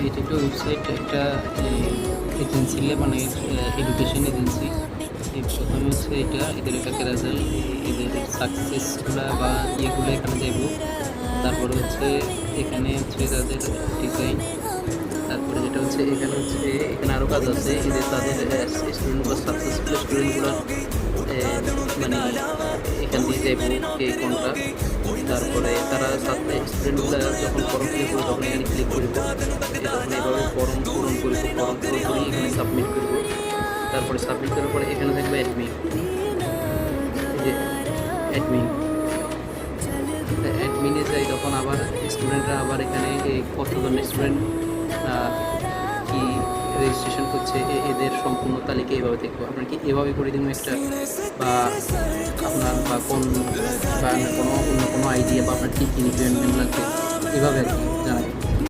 এটা একটা ওয়েবসাইট, একটা এজেন্সি, মানে এডুকেশন এজেন্সি। প্রথমে হচ্ছে এটা এদের একটা ক্যারাজাল, এদের সাকসেসগুলো বা ইয়েগুলো এখানে যাইব। তারপরে হচ্ছে এখানে হচ্ছে তাদের ডিজাইন। তারপরে যেটা হচ্ছে এখানে হচ্ছে এখানে আরও কাজ আছে, এদের তাদের স্টুডেন্টগুলো, সাকসেসফুল স্টুডেন্টগুলোর মানে এখান দিয়ে যাইব কে কোনটা। তারপরে তারা স্টুডেন্টগুলো যখন ফর্ম ফিল করবে তখন এখানে ক্লিক করব, তখন এভাবে ফর্ম পূরণ করব, ফর্ম পূরণ করে এখানে সাবমিট করব। তারপরে সাবমিট করার পরে এখানে থাকবে অ্যাডমিন, এই যে অ্যাডমিন। অ্যাডমিনে যাই তখন আবার স্টুডেন্টরা আবার এখানে কতজন স্টুডেন্ট কি রেজিস্ট্রেশন করছে এদের সম্পূর্ণ তালিকা এভাবে দেখবো। আপনার কি এভাবে করে দিন একটা, বা আপনার বা কোন বা কোনো অন্য কোনো আইডিয়া বা আপনার কী কী রিকোয়ারমেন্ট লাগবে এভাবে আর কি জানাবেন।